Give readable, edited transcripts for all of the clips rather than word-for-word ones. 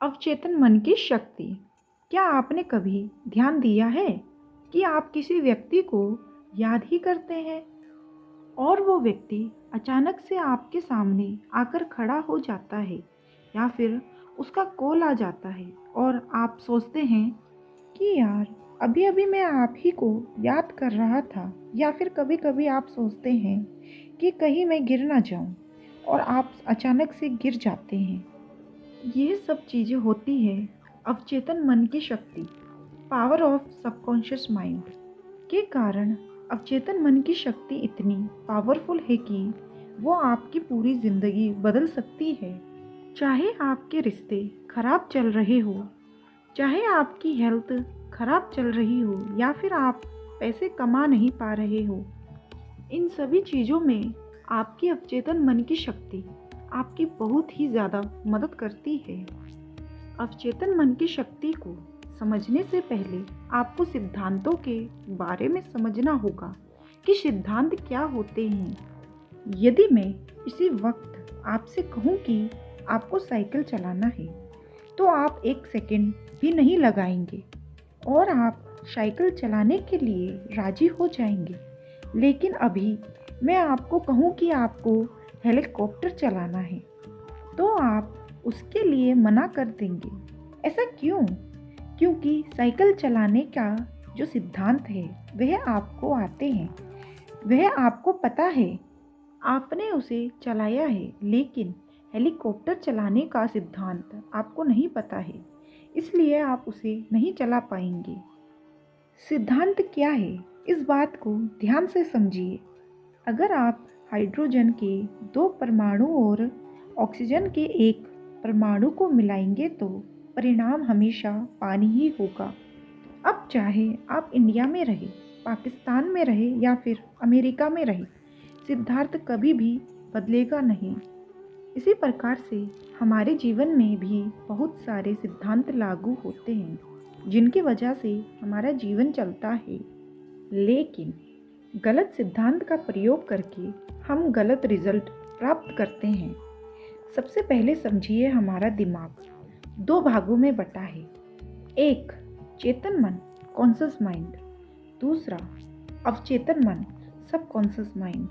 अवचेतन मन की शक्ति। क्या आपने कभी ध्यान दिया है कि आप किसी व्यक्ति को याद ही करते हैं और वो व्यक्ति अचानक से आपके सामने आकर खड़ा हो जाता है या फिर उसका कॉल आ जाता है और आप सोचते हैं कि यार अभी अभी मैं आप ही को याद कर रहा था। या फिर कभी कभी आप सोचते हैं कि कहीं मैं गिर ना जाऊं और आप अचानक से गिर जाते हैं। ये सब चीज़ें होती है अवचेतन मन की शक्ति, पावर ऑफ सबकॉन्शियस माइंड के कारण। अवचेतन मन की शक्ति इतनी पावरफुल है कि वो आपकी पूरी ज़िंदगी बदल सकती है। चाहे आपके रिश्ते खराब चल रहे हो, चाहे आपकी हेल्थ खराब चल रही हो या फिर आप पैसे कमा नहीं पा रहे हो, इन सभी चीज़ों में आपकी अवचेतन मन की शक्ति आपकी बहुत ही ज़्यादा मदद करती है। अवचेतन मन की शक्ति को समझने से पहले आपको सिद्धांतों के बारे में समझना होगा कि सिद्धांत क्या होते हैं। यदि मैं इसी वक्त आपसे कहूँ कि आपको साइकिल चलाना है, तो आप एक सेकंड भी नहीं लगाएंगे और आप साइकिल चलाने के लिए राजी हो जाएंगे। लेकिन अभी मैं आपको कहूँ कि आपको हेलीकॉप्टर चलाना है, तो आप उसके लिए मना कर देंगे। ऐसा क्यों? क्योंकि साइकिल चलाने का जो सिद्धांत है वह आपको आते हैं, वह आपको पता है, आपने उसे चलाया है। लेकिन हेलीकॉप्टर चलाने का सिद्धांत आपको नहीं पता है, इसलिए आप उसे नहीं चला पाएंगे। सिद्धांत क्या है, इस बात को ध्यान से समझिए। अगर आप हाइड्रोजन के दो परमाणु और ऑक्सीजन के एक परमाणु को मिलाएंगे तो परिणाम हमेशा पानी ही होगा। अब चाहे आप इंडिया में रहे, पाकिस्तान में रहे या फिर अमेरिका में रहे, सिद्धांत कभी भी बदलेगा नहीं। इसी प्रकार से हमारे जीवन में भी बहुत सारे सिद्धांत लागू होते हैं जिनकी वजह से हमारा जीवन चलता है। लेकिन गलत सिद्धांत का प्रयोग करके हम गलत रिजल्ट प्राप्त करते हैं। सबसे पहले समझिए, हमारा दिमाग दो भागों में बटा है। एक चेतन मन, कॉन्शियस माइंड। दूसरा अवचेतन मन, सबकॉन्शियस माइंड।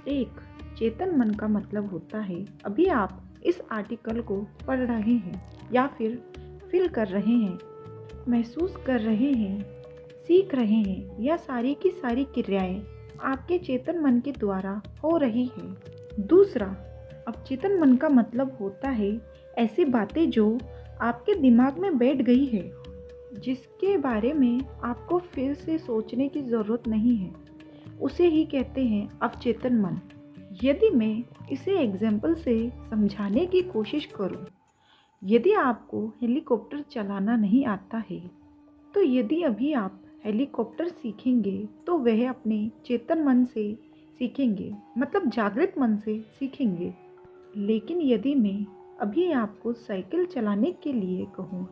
एक चेतन मन का मतलब होता है अभी आप इस आर्टिकल को पढ़ रहे हैं या फिर फील कर रहे हैं, महसूस कर रहे हैं, सीख रहे हैं, या सारी की सारी क्रियाएं आपके चेतन मन के द्वारा हो रही है। दूसरा अवचेतन मन का मतलब होता है ऐसी बातें जो आपके दिमाग में बैठ गई है, जिसके बारे में आपको फिर से सोचने की ज़रूरत नहीं है, उसे ही कहते हैं अवचेतन मन। यदि मैं इसे एग्जाम्पल से समझाने की कोशिश करूं, यदि आपको हेलीकॉप्टर चलाना नहीं आता है, तो यदि अभी आप हेलीकॉप्टर सीखेंगे तो वह अपने चेतन मन से सीखेंगे, मतलब जागृत मन से सीखेंगे। लेकिन यदि मैं अभी आपको साइकिल चलाने के लिए कहूँ,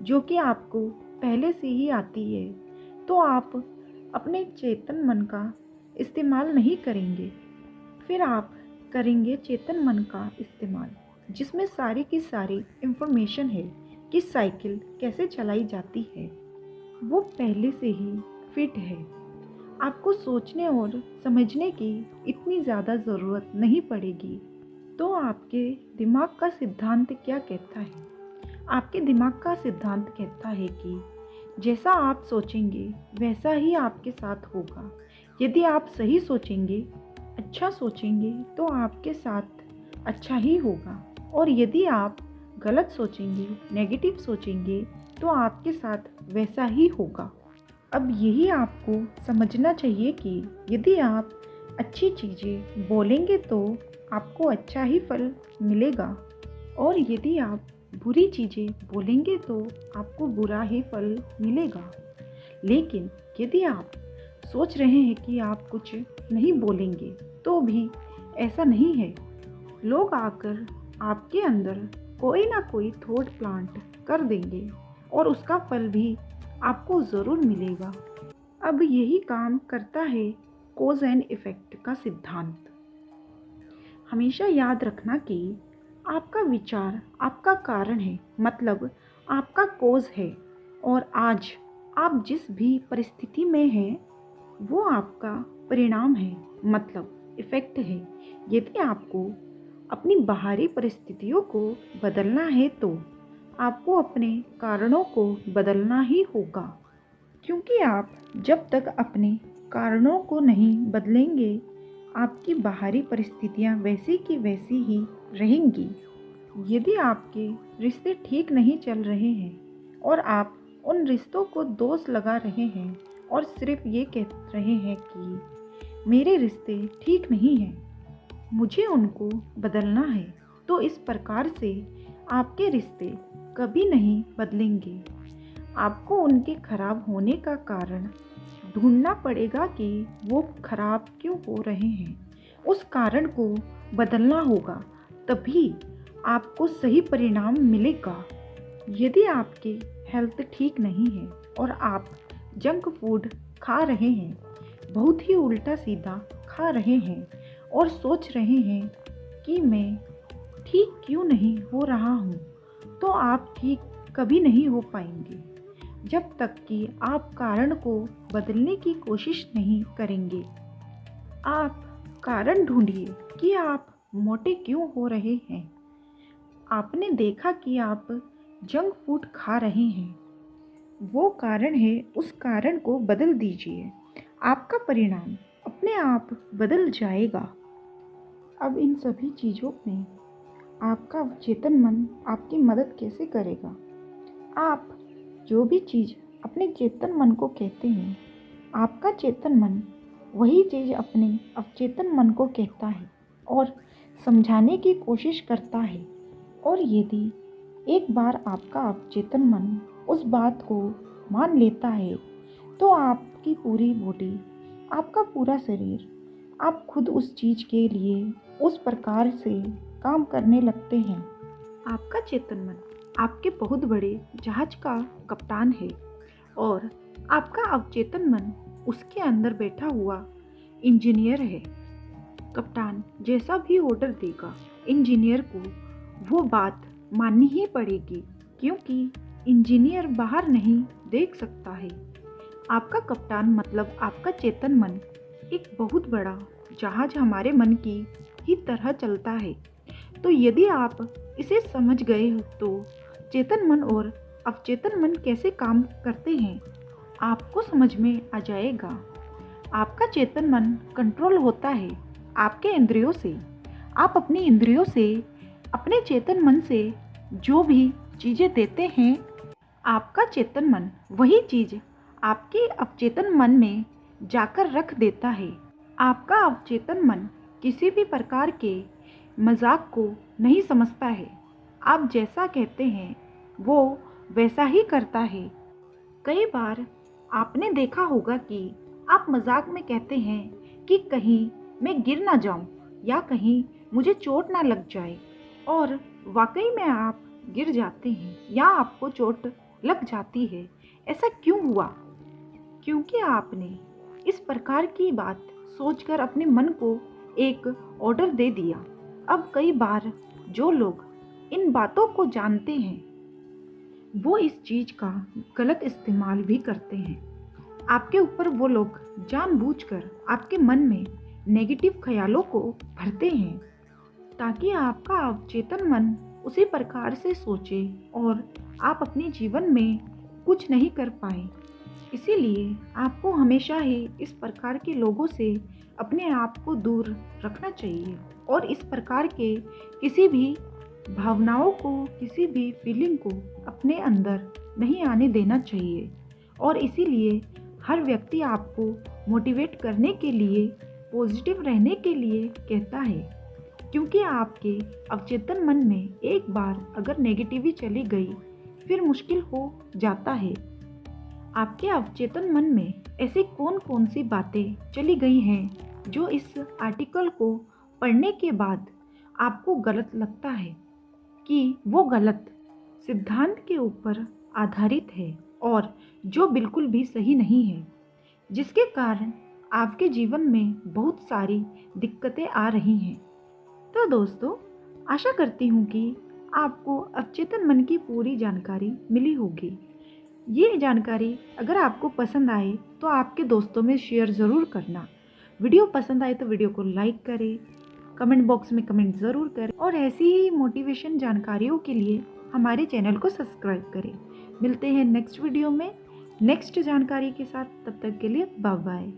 जो कि आपको पहले से ही आती है, तो आप अपने चेतन मन का इस्तेमाल नहीं करेंगे। फिर आप करेंगे चेतन मन का इस्तेमाल, जिसमें सारी की सारी इंफॉर्मेशन है कि साइकिल कैसे चलाई जाती है, वो पहले से ही फिट है। आपको सोचने और समझने की इतनी ज़्यादा ज़रूरत नहीं पड़ेगी। तो आपके दिमाग का सिद्धांत क्या कहता है? आपके दिमाग का सिद्धांत कहता है कि जैसा आप सोचेंगे वैसा ही आपके साथ होगा। यदि आप सही सोचेंगे, अच्छा सोचेंगे, तो आपके साथ अच्छा ही होगा, और यदि आप गलत सोचेंगे, नेगेटिव सोचेंगे, तो आपके साथ वैसा ही होगा। अब यही आपको समझना चाहिए कि यदि आप अच्छी चीज़ें बोलेंगे तो आपको अच्छा ही फल मिलेगा, और यदि आप बुरी चीज़ें बोलेंगे तो आपको बुरा ही फल मिलेगा। लेकिन यदि आप सोच रहे हैं कि आप कुछ नहीं बोलेंगे, तो भी ऐसा नहीं है। लोग आकर आपके अंदर कोई ना कोई थॉट प्लांट कर देंगे और उसका फल भी आपको ज़रूर मिलेगा। अब यही काम करता है कॉज एंड इफ़ेक्ट का सिद्धांत। हमेशा याद रखना कि आपका विचार आपका कारण है, मतलब आपका कोज़ है। और आज आप जिस भी परिस्थिति में हैं वो आपका परिणाम है, मतलब इफ़ेक्ट है। यदि आपको अपनी बाहरी परिस्थितियों को बदलना है तो आपको अपने कारणों को बदलना ही होगा, क्योंकि आप जब तक अपने कारणों को नहीं बदलेंगे आपकी बाहरी परिस्थितियां वैसी की वैसी ही रहेंगी। यदि आपके रिश्ते ठीक नहीं चल रहे हैं और आप उन रिश्तों को दोष लगा रहे हैं और सिर्फ ये कह रहे हैं कि मेरे रिश्ते ठीक नहीं हैं, मुझे उनको बदलना है, तो इस प्रकार से आपके रिश्ते कभी नहीं बदलेंगे। आपको उनके खराब होने का कारण ढूंढना पड़ेगा कि वो खराब क्यों हो रहे हैं। उस कारण को बदलना होगा, तभी आपको सही परिणाम मिलेगा। यदि आपकी हेल्थ ठीक नहीं है और आप जंक फूड खा रहे हैं, बहुत ही उल्टा सीधा खा रहे हैं और सोच रहे हैं कि मैं ठीक क्यों नहीं हो रहा हूँ, तो आप ठीक कभी नहीं हो पाएंगे जब तक कि आप कारण को बदलने की कोशिश नहीं करेंगे। आप कारण ढूंढिए कि आप मोटे क्यों हो रहे हैं। आपने देखा कि आप जंक फूड खा रहे हैं, वो कारण है, उस कारण को बदल दीजिए। आपका परिणाम अपने आप बदल जाएगा। अब इन सभी चीज़ों में आपका चेतन मन आपकी मदद कैसे करेगा? आप जो भी चीज़ अपने चेतन मन को कहते हैं, आपका चेतन मन वही चीज़ अपने अवचेतन मन को कहता है और समझाने की कोशिश करता है। और यदि एक बार आपका अवचेतन मन उस बात को मान लेता है तो आपकी पूरी बॉडी, आपका पूरा शरीर, आप खुद उस चीज़ के लिए उस प्रकार से काम करने लगते हैं। आपका चेतन मन आपके बहुत बड़े जहाज का कप्तान है और आपका अवचेतन मन उसके अंदर बैठा हुआ इंजीनियर है। कप्तान जैसा भी ऑर्डर देगा, इंजीनियर को वो बात माननी ही पड़ेगी, क्योंकि इंजीनियर बाहर नहीं देख सकता है। आपका कप्तान मतलब आपका चेतन मन एक बहुत बड़ा जहाज हमारे मन की ही तरह चलता है। तो यदि आप इसे समझ गए हो तो चेतन मन और अवचेतन मन कैसे काम करते हैं आपको समझ में आ जाएगा। आपका चेतन मन कंट्रोल होता है आपके इंद्रियों से। आप अपनी इंद्रियों से, अपने चेतन मन से जो भी चीज़ें देते हैं, आपका चेतन मन वही चीज़ आपके अवचेतन मन में जाकर रख देता है। आपका अवचेतन मन किसी भी प्रकार के मजाक को नहीं समझता है। आप जैसा कहते हैं वो वैसा ही करता है। कई बार आपने देखा होगा कि आप मजाक में कहते हैं कि कहीं मैं गिर ना जाऊं या कहीं मुझे चोट ना लग जाए, और वाकई में आप गिर जाते हैं या आपको चोट लग जाती है। ऐसा क्यों हुआ? क्योंकि आपने इस प्रकार की बात सोचकर अपने मन को एक ऑर्डर दे दिया। अब कई बार जो लोग इन बातों को जानते हैं वो इस चीज़ का गलत इस्तेमाल भी करते हैं। आपके ऊपर वो लोग जानबूझकर आपके मन में नेगेटिव ख्यालों को भरते हैं ताकि आपका अवचेतन मन उसी प्रकार से सोचे और आप अपने जीवन में कुछ नहीं कर पाए। इसीलिए आपको हमेशा ही इस प्रकार के लोगों से अपने आप को दूर रखना चाहिए और इस प्रकार के किसी भी भावनाओं को, किसी भी फीलिंग को अपने अंदर नहीं आने देना चाहिए। और इसीलिए हर व्यक्ति आपको मोटिवेट करने के लिए, पॉजिटिव रहने के लिए कहता है, क्योंकि आपके अवचेतन मन में एक बार अगर नेगेटिविटी चली गई फिर मुश्किल हो जाता है। आपके अवचेतन मन में ऐसी कौन कौन सी बातें चली गई हैं जो इस आर्टिकल को पढ़ने के बाद आपको गलत लगता है कि वो गलत सिद्धांत के ऊपर आधारित है और जो बिल्कुल भी सही नहीं है, जिसके कारण आपके जीवन में बहुत सारी दिक्कतें आ रही हैं। तो दोस्तों, आशा करती हूँ कि आपको अवचेतन मन की पूरी जानकारी मिली होगी। ये जानकारी अगर आपको पसंद आए तो आपके दोस्तों में शेयर ज़रूर करना। वीडियो पसंद आए तो वीडियो को लाइक करें, कमेंट बॉक्स में कमेंट ज़रूर करें और ऐसी ही मोटिवेशन जानकारियों के लिए हमारे चैनल को सब्सक्राइब करें। मिलते हैं नेक्स्ट वीडियो में नेक्स्ट जानकारी के साथ। तब तक के लिए बाय बाय।